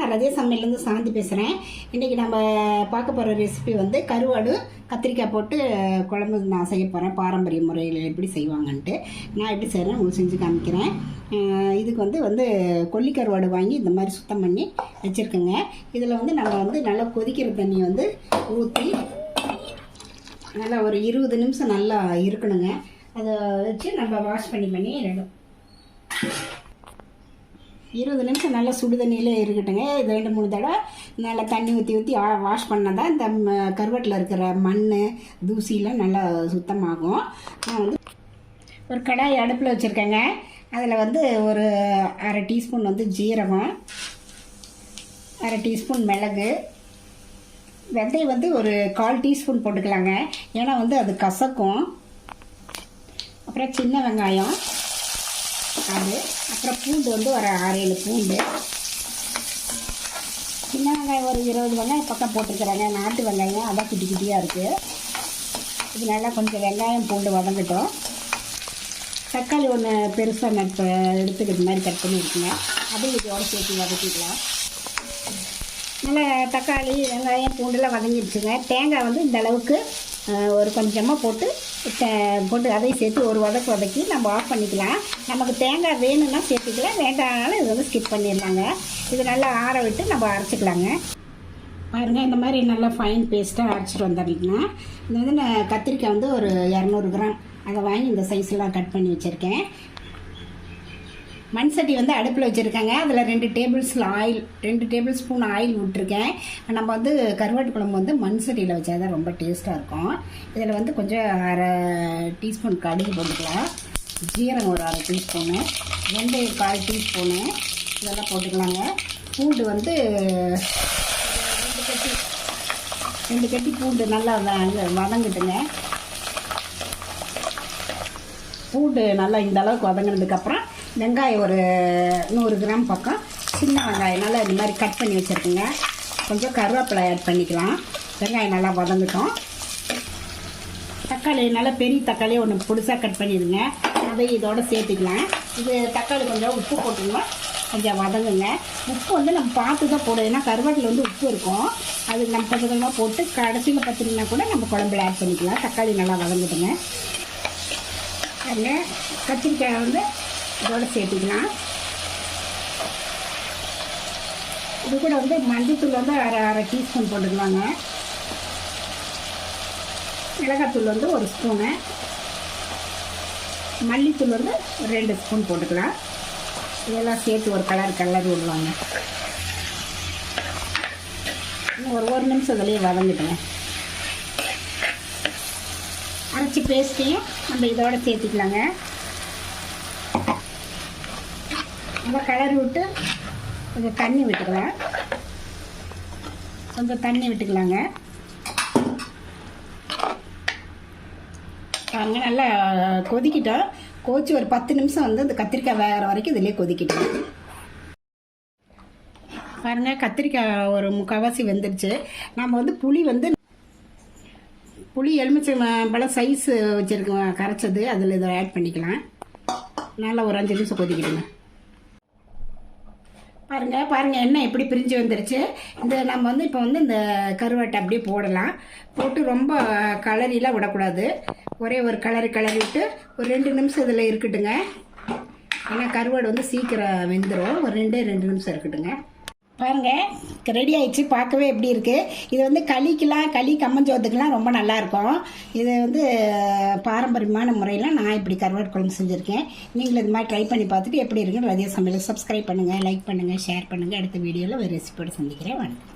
நான் ரதியா சமையல்லேருந்து சாந்தி பேசுகிறேன். இன்றைக்கி நம்ம பார்க்க போகிற ரெசிபி வந்து கருவாடு கத்திரிக்காய் போட்டு குழம்பு நான் செய்ய போகிறேன். பாரம்பரிய முறையில் எப்படி செய்வாங்கன்ட்டு நான் எப்படி செய்கிறேன் உங்களுக்கு செஞ்சு காமிக்கிறேன். இதுக்கு வந்து கொல்லி கருவாடு வாங்கி இந்த மாதிரி சுத்தம் பண்ணி வச்சுருக்கேங்க. இதில் வந்து நம்ம வந்து நல்லா கொதிக்கிற தண்ணி வந்து ஊற்றி நல்லா ஒரு 20 நிமிஷம் நல்லா இருக்கணுங்க. அதை வச்சு நம்ம வாஷ் பண்ணி 20 நிமிஷம் நல்லா சுடு தண்ணியிலே இருக்கட்டுங்க. இது 2-3 தடவை நல்லா தண்ணி ஊற்றி வாஷ் பண்ணால் தான் இந்த கருவாட்டில் இருக்கிற மண் தூசிலாம் நல்லா சுத்தமாகும். நான் வந்து ஒரு கடாய் அடுப்பில் வச்சுருக்கேங்க. அதில் வந்து ஒரு 1/2 டீஸ்பூன் வந்து ஜீரகம், 1/2 டீஸ்பூன் மிளகு, வெந்தயம் வந்து ஒரு 1/4 டீஸ்பூன் போட்டுக்கலாங்க. ஏன்னா வந்து அது கசக்கும். அப்புறம் சின்ன வெங்காயம் அது, அப்புறம் பூண்டு வந்து ஒரு 6-7 பூண்டு, சின்ன வெங்காயம் ஒரு 20 வெங்காயம் பக்கம் போட்டுருக்குறாங்க. நாட்டு வெங்காயம் அதான் குட்டி குட்டியாக இருக்குது. இது நல்லா கொஞ்சம் வெங்காயம் பூண்டு வதங்கட்டும். தக்காளி ஒன்று பெருசாக எடுத்துக்கிற மாதிரி கட் பண்ணி இருக்குங்க. அதையும் இதோட சேர்த்து வதக்கிக்கலாம். நல்லா தக்காளி வெங்காயம் பூண்டுலாம் வதங்கிடுச்சுங்க. தேங்காய் வந்து இந்த அளவுக்கு ஒரு கொஞ்சமாக போட்டு அதையும் சேர்த்து ஒரு வதக்கி நம்ம ஆஃப் பண்ணிக்கலாம். நமக்கு தேங்காய் வேணும்னா சேர்த்துக்கலாம், வேண்டாம்னாலும் இது வந்து ஸ்கிப் பண்ணிடலாங்க. இது நல்லா ஆற விட்டு நம்ம அரைச்சிக்கலாங்க. பாருங்கள், இந்த மாதிரி நல்லா ஃபைன் பேஸ்ட்டாக அரைச்சிட்டு வந்துடலாங்க. இது வந்து நான் கத்திரிக்காய் வந்து ஒரு 200 கிராம் அதை வாங்கி இந்த சைஸ்லாம் கட் பண்ணி வச்சுருக்கேன். மண் சட்டி வந்து அடுப்பில் வச்சுருக்கேங்க. அதில் 2 டேபிள் ஸ்பூன் ஆயில் விட்டுருக்கேன். நம்ம வந்து கருவாட்டு குழம்பு வந்து மண் சட்டியில் வச்சா தான் ரொம்ப டேஸ்ட்டாக இருக்கும். இதில் வந்து கொஞ்சம் 1/2 டீஸ்பூன் கடுகு போட்டுக்கலாம். ஜீரகம் ஒரு 1/2 டீஸ்பூனு, வெந்தயம் 1/4 டீஸ்பூனு இதெல்லாம் போட்டுக்கலாங்க. பூண்டு வந்து 2 கட்டி பூண்டு நல்லா வதங்கிட்டுங்க. பூண்டு நல்லா இந்த அளவுக்கு வதங்கினதுக்கப்புறம் வெங்காயம் ஒரு 100 கிராம் பக்கம் சின்ன வெங்காயம் நல்லா இந்த மாதிரி கட் பண்ணி வச்சுருக்குங்க. கொஞ்சம் கருவேப்பிலை ஆட் பண்ணிக்கலாம். வெங்காயம் நல்லா வதங்கட்டும். தக்காளி நல்லா பெரிய தக்காளியை ஒன்று புதுசாக கட் பண்ணிடுங்க. அதை இதோடு சேர்த்துக்கலாம். இது தக்காளி கொஞ்சம் உப்பு போட்டுங்க, கொஞ்சம் வதங்குங்க. உப்பு வந்து நம்ம பார்த்து தான் போடுவோம். ஏன்னா கருவாட்டில் வந்து உப்பு இருக்கும். அது நம்ம கொஞ்சமாக போட்டு கடைசியில் பார்த்திங்கன்னா கூட நம்ம குழம்புல ஆட் பண்ணிக்கலாம். தக்காளி நல்லா வதங்குதுங்க. அதில் கத்திரிக்காய் வந்து இதோட சேர்த்துக்கலாம். இது கூட வந்து மஞ்சள்தூள் வந்து 1/2 டீஸ்பூன் போட்டுக்கலாங்க. மிளகாத்தூள் வந்து 1 ஸ்பூனு, மல்லித்தூள் வந்து 2 ஸ்பூன் போட்டுக்கலாம். இதெல்லாம் சேர்த்து ஒரு கலர் விடுவாங்க. இன்னும் ஒரு 1 நிமிஷம் இதுலேயே வதங்கிட்டேன். அரைச்சி பேஸ்ட்டையும் நம்ம இதோட சேர்த்துக்கலாங்க. நல்லா கலர் விட்டு கொஞ்சம் தண்ணி விட்டுக்கலாங்க. பாருங்க, நல்லா கொதிக்கிட்டோம். கொதிச்சு ஒரு 10 நிமிஷம் வந்து இந்த கத்திரிக்காய் வேகிற வரைக்கும் இதிலே கொதிக்கிட்டோம். பாருங்கள், கத்திரிக்காய் ஒரு 3/4 வெந்துருச்சு. நம்ம வந்து புளி எலுமிச்சை பழம் சைஸ் வச்சுருக்கோம் கரைச்சது, அதில் இதை ஆட் பண்ணிக்கலாம். நல்லா ஒரு 5 நிமிஷம் கொதிக்கிடுங்க. பாருங்கள் எண்ணெய் எப்படி பிரிஞ்சு வந்துருச்சு. இந்த நம்ம வந்து இப்போ வந்து இந்த கருவாட்டை அப்படியே போடலாம். போட்டு ரொம்ப கலரிலாம் விடக்கூடாது. ஒரே ஒரு கிளறிட்டு ஒரு 2 நிமிஷம் இதில் இருக்கட்டுங்க. ஏன்னா கருவாடு வந்து சீக்கிரம் வெந்துடும். ஒரு 2 நிமிஷம் இருக்கட்டுங்க. பாருங்கள், ரெடி ஆயிடுச்சு. பார்க்கவே எப்படி இருக்குது. இது வந்து களி கம்மஞ்சோத்துக்கெலாம் ரொம்ப நல்லாயிருக்கும். இது வந்து பாரம்பரியமான முறையில் நான் இப்படி கருவாட்டு குழம்பு செஞ்சுருக்கேன். நீங்களும் இது மாதிரி ட்ரை பண்ணி பார்த்துட்டு எப்படி இருக்குன்னு ரதியா சமையல் சப்ஸ்கிரைப் பண்ணுங்கள், லைக் பண்ணுங்கள், ஷேர் பண்ணுங்கள். அடுத்த வீடியோவில் ஒரு ரெசிபியோடு சந்திக்கிறேன். வணக்கம்.